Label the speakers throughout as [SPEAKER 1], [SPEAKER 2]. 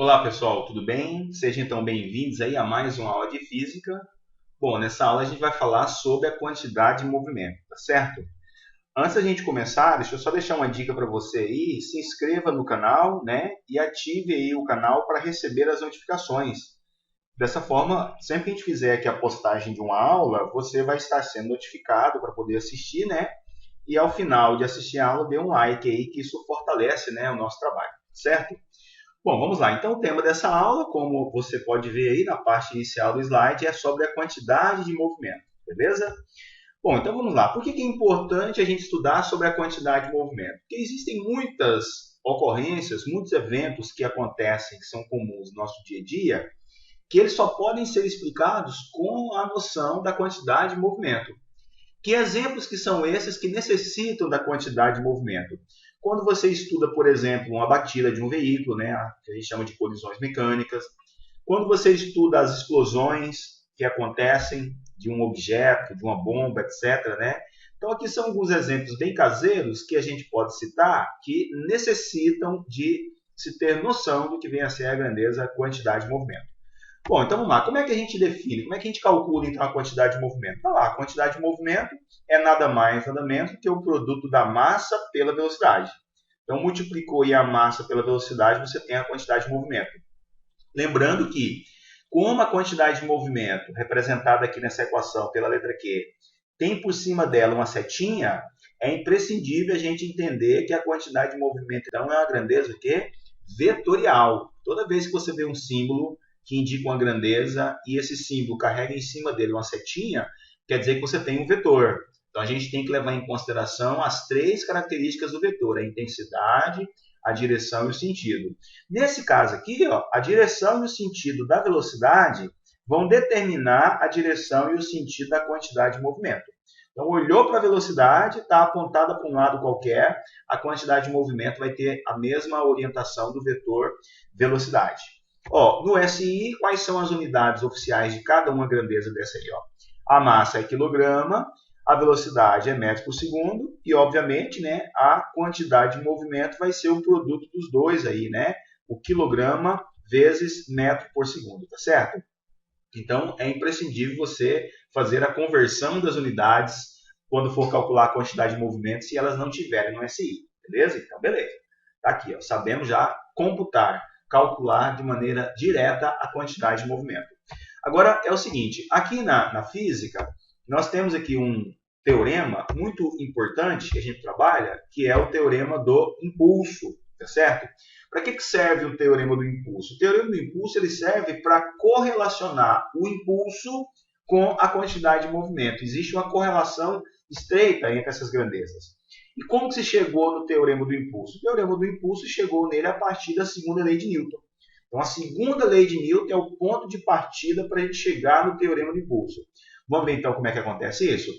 [SPEAKER 1] Olá pessoal, tudo bem? Sejam então bem-vindos aí a mais uma aula de física. Bom, nessa aula a gente vai falar sobre a quantidade de movimento, tá certo? Antes da gente começar, deixa eu só deixar uma dica para você aí, se inscreva no canal, né? E ative aí o canal para receber as notificações. Dessa forma, sempre que a gente fizer aqui a postagem de uma aula, você vai estar sendo notificado para poder assistir, né? E ao final de assistir a aula, dê um like aí, que isso fortalece, né, o nosso trabalho, certo? Bom, vamos lá. Então, o tema dessa aula, como você pode ver aí na parte inicial do slide, é sobre a quantidade de movimento, beleza? Bom, então vamos lá. Por que é importante a gente estudar sobre a quantidade de movimento? Porque existem muitas ocorrências, muitos eventos que acontecem, que são comuns no nosso dia a dia, que eles só podem ser explicados com a noção da quantidade de movimento. Que exemplos que são esses que necessitam da quantidade de movimento? Quando você estuda, por exemplo, uma batida de um veículo, né, que a gente chama de colisões mecânicas. Quando você estuda as explosões que acontecem de um objeto, de uma bomba, etc., né? Então, aqui são alguns exemplos bem caseiros que a gente pode citar que necessitam de se ter noção do que vem a ser a grandeza, a quantidade de movimento. Bom, então vamos lá. Como é que a gente define? Como é que a gente calcula então a quantidade de movimento? Tá lá, a quantidade de movimento é nada mais, nada menos que o produto da massa pela velocidade. Então, multiplicou aí a massa pela velocidade, você tem a quantidade de movimento. Lembrando que, como a quantidade de movimento, representada aqui nessa equação pela letra Q, tem por cima dela uma setinha, é imprescindível a gente entender que a quantidade de movimento então, é uma grandeza o quê? Vetorial. Toda vez que você vê um símbolo que indica uma grandeza e esse símbolo carrega em cima dele uma setinha, quer dizer que você tem um vetor. Então a gente tem que levar em consideração as três características do vetor: a intensidade, a direção e o sentido. Nesse caso aqui, ó, a direção e o sentido da velocidade vão determinar a direção e o sentido da quantidade de movimento. Então, olhou para a velocidade, está apontada para um lado qualquer, a quantidade de movimento vai ter a mesma orientação do vetor velocidade. Ó, no SI, quais são as unidades oficiais de cada uma grandeza dessa aí? Ó? A massa é quilograma, a velocidade é metro por segundo e, obviamente, né, a quantidade de movimento vai ser o produto dos dois aí, né? O quilograma vezes metro por segundo, tá certo? Então, é imprescindível você fazer a conversão das unidades quando for calcular a quantidade de movimento se elas não tiverem no SI, beleza? Então, beleza. Tá aqui, ó, sabemos já computar, calcular de maneira direta a quantidade de movimento. Agora, é o seguinte, aqui na física, nós temos aqui um teorema muito importante que a gente trabalha, que é o teorema do impulso, tá certo? Para que serve o teorema do impulso? O teorema do impulso ele serve para correlacionar o impulso com a quantidade de movimento. Existe uma correlação estreita entre essas grandezas. E como que se chegou no teorema do impulso? O teorema do impulso chegou nele a partir da segunda lei de Newton. Então, a segunda lei de Newton é o ponto de partida para a gente chegar no teorema do impulso. Vamos ver, então, como é que acontece isso?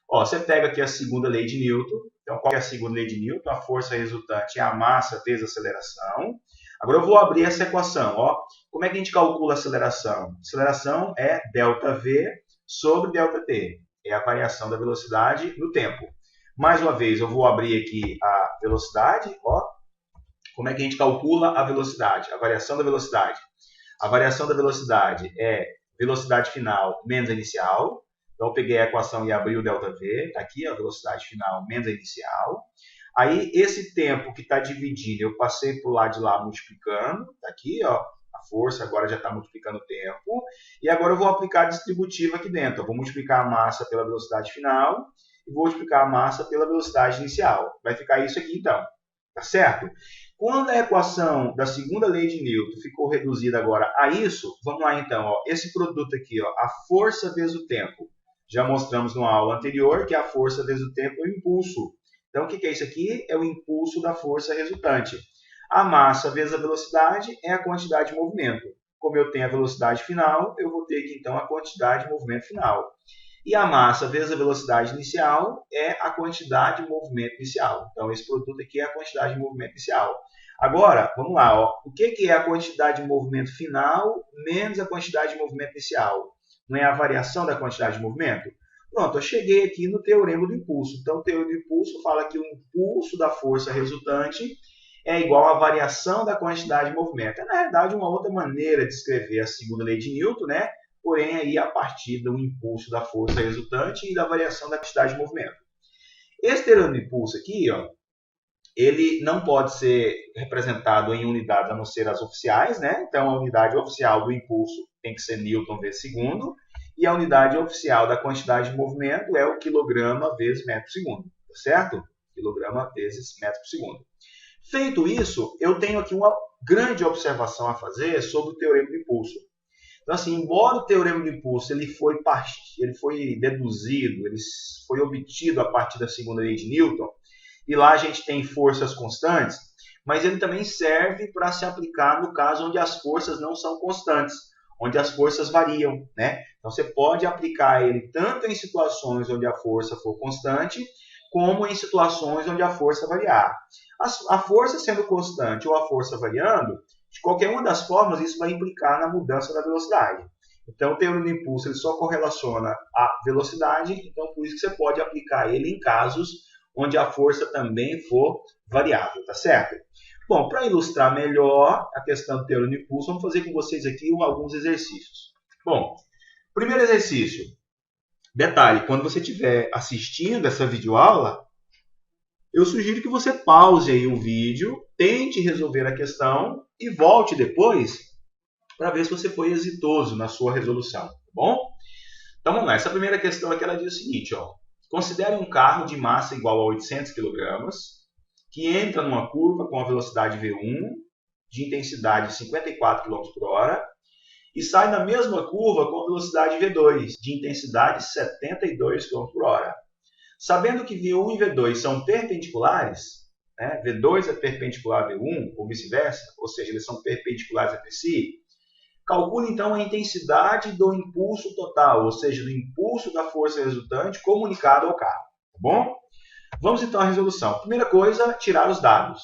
[SPEAKER 1] Ó, você pega aqui a segunda lei de Newton. Então, qual é a segunda lei de Newton? A força resultante é a massa vezes a aceleração. Agora, eu vou abrir essa equação. Ó. Como é que a gente calcula a aceleração? A aceleração é ΔV sobre ΔT. É a variação da velocidade no tempo. Mais uma vez, eu vou abrir aqui a velocidade. Ó. Como é que a gente calcula a velocidade? A variação da velocidade. A variação da velocidade é velocidade final menos a inicial. Então, eu peguei a equação e abri o ΔV. Está aqui a velocidade final menos a inicial. Aí, esse tempo que está dividindo, eu passei para o lado de lá multiplicando. Está aqui, ó, a força agora já está multiplicando o tempo. E agora eu vou aplicar a distributiva aqui dentro. Eu vou multiplicar a massa pela velocidade final e vou multiplicar a massa pela velocidade inicial. Vai ficar isso aqui, então. Tá certo? Quando a equação da segunda lei de Newton ficou reduzida agora a isso, vamos lá então, ó, esse produto aqui, ó, a força vezes o tempo. Já mostramos numa aula anterior que a força vezes o tempo é o impulso. Então, o que é isso aqui? É o impulso da força resultante. A massa vezes a velocidade é a quantidade de movimento. Como eu tenho a velocidade final, eu vou ter aqui então a quantidade de movimento final. E a massa vezes a velocidade inicial é a quantidade de movimento inicial. Então, esse produto aqui é a quantidade de movimento inicial. Agora, vamos lá. Ó. O que é a quantidade de movimento final menos a quantidade de movimento inicial? Não é a variação da quantidade de movimento? Pronto, eu cheguei aqui no teorema do impulso. Então, o teorema do impulso fala que o impulso da força resultante é igual à variação da quantidade de movimento. É, na realidade, uma outra maneira de escrever a segunda lei de Newton, né? Porém, aí a partir do impulso da força resultante e da variação da quantidade de movimento. Esse teorema do impulso aqui, ó, ele não pode ser representado em unidades a não ser as oficiais, né? Então, a unidade oficial do impulso tem que ser Newton vezes segundo, e a unidade oficial da quantidade de movimento é o quilograma vezes metro por segundo, tá certo? Quilograma vezes metro por segundo. Feito isso, eu tenho aqui uma grande observação a fazer sobre o teorema do impulso. Então, assim, embora o teorema do impulso ele foi deduzido, ele foi obtido a partir da segunda lei de Newton, e lá a gente tem forças constantes, mas ele também serve para se aplicar no caso onde as forças não são constantes, onde as forças variam, né? Então você pode aplicar ele tanto em situações onde a força for constante, como em situações onde a força variar. A força sendo constante ou a força variando, de qualquer uma das formas, isso vai implicar na mudança da velocidade. Então, o teorema do impulso ele só correlaciona a velocidade, então por isso que você pode aplicar ele em casos onde a força também for variável, tá certo? Bom, para ilustrar melhor a questão do teorema do impulso, vamos fazer com vocês aqui alguns exercícios. Bom, primeiro exercício. Detalhe, quando você estiver assistindo essa videoaula, eu sugiro que você pause aí o vídeo, tente resolver a questão e volte depois para ver se você foi exitoso na sua resolução, tá bom? Então vamos lá, essa primeira questão aqui ela diz o seguinte, ó. Considere um carro de massa igual a 800 kg, que entra numa curva com a velocidade V1, de intensidade 54 km por hora, e sai na mesma curva com a velocidade V2, de intensidade 72 km por hora. Sabendo que V1 e V2 são perpendiculares, né? V2 é perpendicular a V1, ou vice-versa, ou seja, eles são perpendiculares entre si, calcule então a intensidade do impulso total, ou seja, do impulso da força resultante comunicado ao carro. Tá bom? Vamos então à resolução. Primeira coisa, tirar os dados.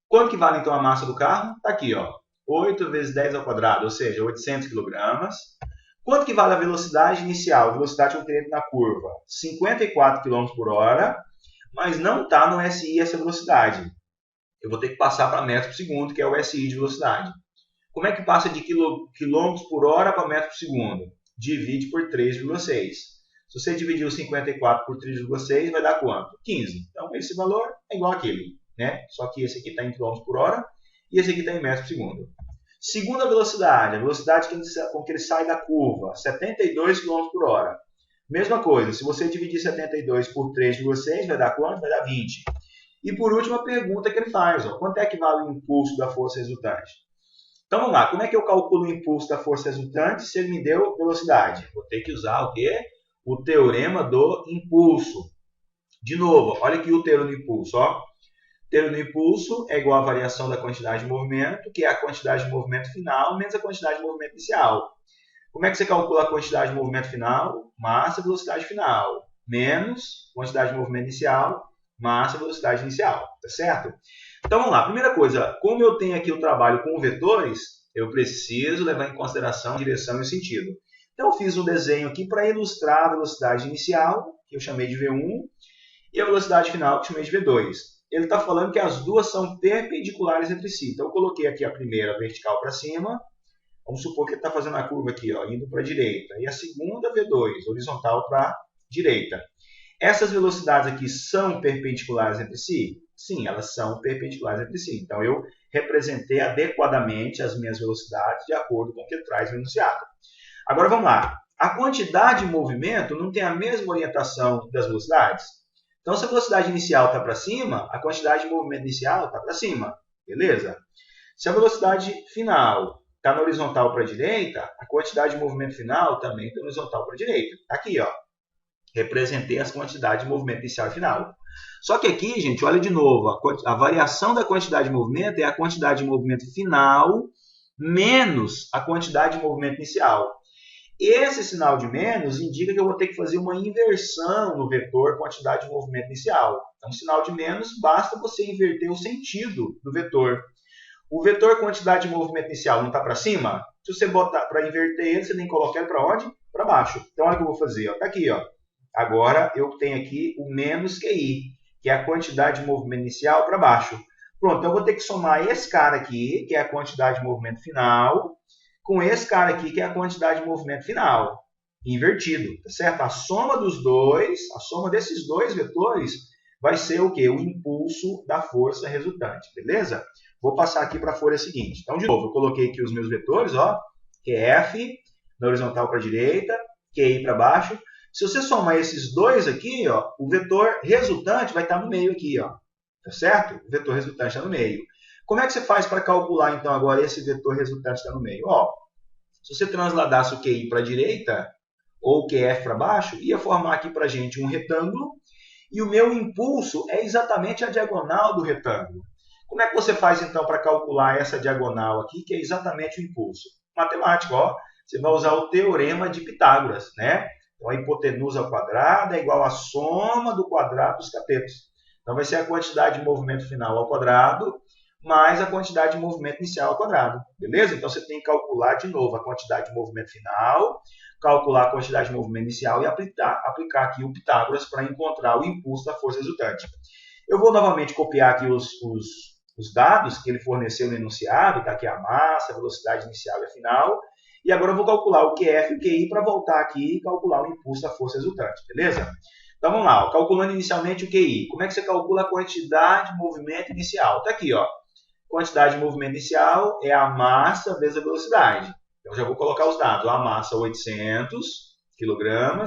[SPEAKER 1] Quanto que vale então a massa do carro? Está aqui, ó, 8 vezes 10 ao quadrado, ou seja, 800 kg. Quanto que vale a velocidade inicial? A velocidade que eu teria na curva? 54 km por hora, mas não está no SI essa velocidade. Eu vou ter que passar para metros por segundo, que é o SI de velocidade. Como é que passa de quilômetros por hora para metros por segundo? Divide por 3,6. Se você dividir o 54 por 3,6, vai dar quanto? 15. Então, esse valor é igual àquele, né? Só que esse aqui está em quilômetros por hora e esse aqui está em metros por segundo. Segunda velocidade, a velocidade com que ele sai da curva, 72 km por hora. Mesma coisa, se você dividir 72 por 3,6, vai dar quanto? Vai dar 20. E por último, a pergunta que ele faz, ó, quanto é que vale o impulso da força resultante? Então vamos lá, como é que eu calculo o impulso da força resultante se ele me deu velocidade? Vou ter que usar o quê? O teorema do impulso. De novo, olha aqui o teorema do impulso. Ó. O teorema do impulso é igual à variação da quantidade de movimento, que é a quantidade de movimento final, menos a quantidade de movimento inicial. Como é que você calcula a quantidade de movimento final? Massa, velocidade final. Menos quantidade de movimento inicial, massa, velocidade inicial. Tá certo? Então vamos lá. Primeira coisa, como eu tenho aqui o trabalho com vetores, eu preciso levar em consideração a direção e o sentido. Então eu fiz um desenho aqui para ilustrar a velocidade inicial, que eu chamei de V1, e a velocidade final, que eu chamei de V2. Ele está falando que as duas são perpendiculares entre si. Então eu coloquei aqui a primeira vertical para cima. Vamos supor que ele está fazendo a curva aqui, ó, indo para a direita. E a segunda V2, horizontal para a direita. Essas velocidades aqui são perpendiculares entre si? Sim, elas são perpendiculares entre si. Então, eu representei adequadamente as minhas velocidades de acordo com o que ele traz no enunciado. Agora, vamos lá. A quantidade de movimento não tem a mesma orientação das velocidades? Então, se a velocidade inicial está para cima, a quantidade de movimento inicial está para cima. Beleza? Se a velocidade final está na horizontal para a direita, a quantidade de movimento final também está na horizontal para a direita. Aqui, ó. Representei as quantidades de movimento inicial e final. Só que aqui, gente, olha de novo, a variação da quantidade de movimento é a quantidade de movimento final menos a quantidade de movimento inicial. Esse sinal de menos indica que eu vou ter que fazer uma inversão no vetor quantidade de movimento inicial. Então, sinal de menos, basta você inverter o sentido do vetor. O vetor quantidade de movimento inicial não está para cima? Se você botar para inverter ele, você tem que colocar ele para onde? Para baixo. Então, olha o que eu vou fazer. Está aqui, ó. Agora, eu tenho aqui o menos QI, que é a quantidade de movimento inicial para baixo. Pronto, então eu vou ter que somar esse cara aqui, que é a quantidade de movimento final, com esse cara aqui, que é a quantidade de movimento final, invertido, tá certo? A soma dos dois, a soma desses dois vetores, vai ser o quê? O impulso da força resultante, beleza? Vou passar aqui para a folha seguinte. Então, de novo, eu coloquei aqui os meus vetores, ó, QF, na horizontal para a direita, QI para baixo. Se você somar esses dois aqui, ó, o vetor resultante vai estar no meio aqui, ó. Tá certo? O vetor resultante está no meio. Como é que você faz para calcular, então, agora esse vetor resultante está no meio? Ó, se você transladasse o QI para a direita, ou o QF para baixo, ia formar aqui para a gente um retângulo, e o meu impulso é exatamente a diagonal do retângulo. Como é que você faz, então, para calcular essa diagonal aqui, que é exatamente o impulso? Matemática, ó. Você vai usar o teorema de Pitágoras, né? Então, a hipotenusa ao quadrado é igual à soma do quadrado dos catetos. Então, vai ser a quantidade de movimento final ao quadrado mais a quantidade de movimento inicial ao quadrado. Beleza? Então, você tem que calcular de novo a quantidade de movimento final, calcular a quantidade de movimento inicial e aplicar aqui o Pitágoras para encontrar o impulso da força resultante. Eu vou novamente copiar aqui os dados que ele forneceu no enunciado. Está aqui a massa, a velocidade inicial e a final. E agora eu vou calcular o QF e o QI para voltar aqui e calcular o impulso da força resultante. Beleza? Então, vamos lá. Ó, calculando inicialmente o QI. Como é que você calcula a quantidade de movimento inicial? Está aqui, ó. Quantidade de movimento inicial é a massa vezes a velocidade. Então, já vou colocar os dados. A massa, 800 kg.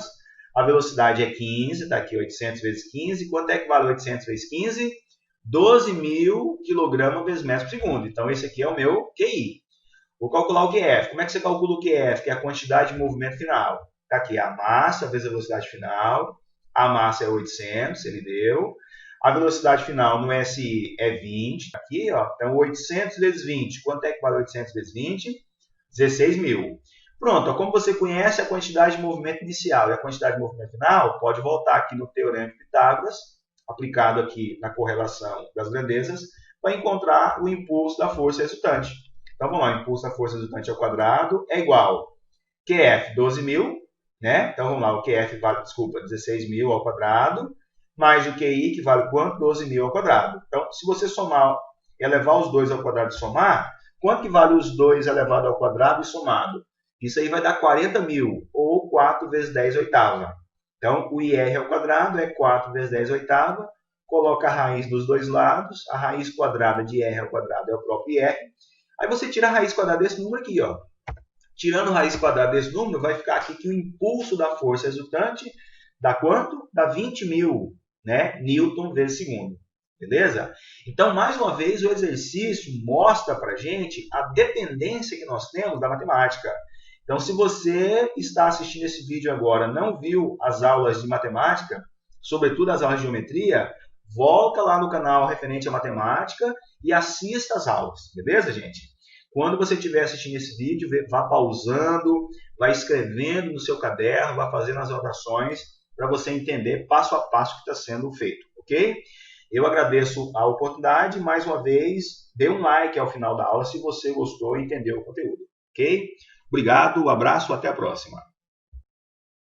[SPEAKER 1] A velocidade é 15. Está aqui, 800 vezes 15. Quanto é que vale 800 vezes 15? 12.000 kg vezes metro por segundo. Então, esse aqui é o meu QI. Vou calcular o QF. Como é que você calcula o QF? Que é a quantidade de movimento final. Está aqui a massa vezes a velocidade final. A massa é 800, ele deu. A velocidade final no SI é 20. Aqui, ó. Então, 800 vezes 20. Quanto é que vale 800 vezes 20? 16.000. Pronto. Ó, como você conhece a quantidade de movimento inicial e a quantidade de movimento final, pode voltar aqui no teorema de Pitágoras, aplicado aqui na correlação das grandezas, para encontrar o impulso da força resultante. Então, vamos lá. O impulso da força resultante ao quadrado é igual QF, 12.000. Né? Então, vamos lá. O QF vale, 16.000 ao quadrado, mais o QI, que vale quanto? 12.000 ao quadrado. Então, se você somar, elevar os dois ao quadrado e somar, quanto que vale os 2 elevado ao quadrado e somado? Isso aí vai dar 40.000, ou 4 vezes 10 oitava. Então, o IR ao quadrado é 4 vezes 10 oitava. Coloca a raiz dos dois lados. A raiz quadrada de R ao quadrado é o próprio IR. Aí você tira a raiz quadrada desse número aqui, ó. Tirando a raiz quadrada desse número, vai ficar aqui que o impulso da força resultante dá quanto? Dá 20.000, né? Newton vezes segundo. Beleza? Então, mais uma vez, o exercício mostra para a gente a dependência que nós temos da matemática. Então, se você está assistindo esse vídeo agora, não viu as aulas de matemática, sobretudo as aulas de geometria, volta lá no canal referente à matemática e assista as aulas. Beleza, gente? Quando você estiver assistindo esse vídeo, vá pausando, vá escrevendo no seu caderno, vá fazendo as anotações para você entender passo a passo o que está sendo feito, ok? Eu agradeço a oportunidade, mais uma vez, dê um like ao final da aula se você gostou e entendeu o conteúdo, ok? Obrigado, um abraço, até a próxima.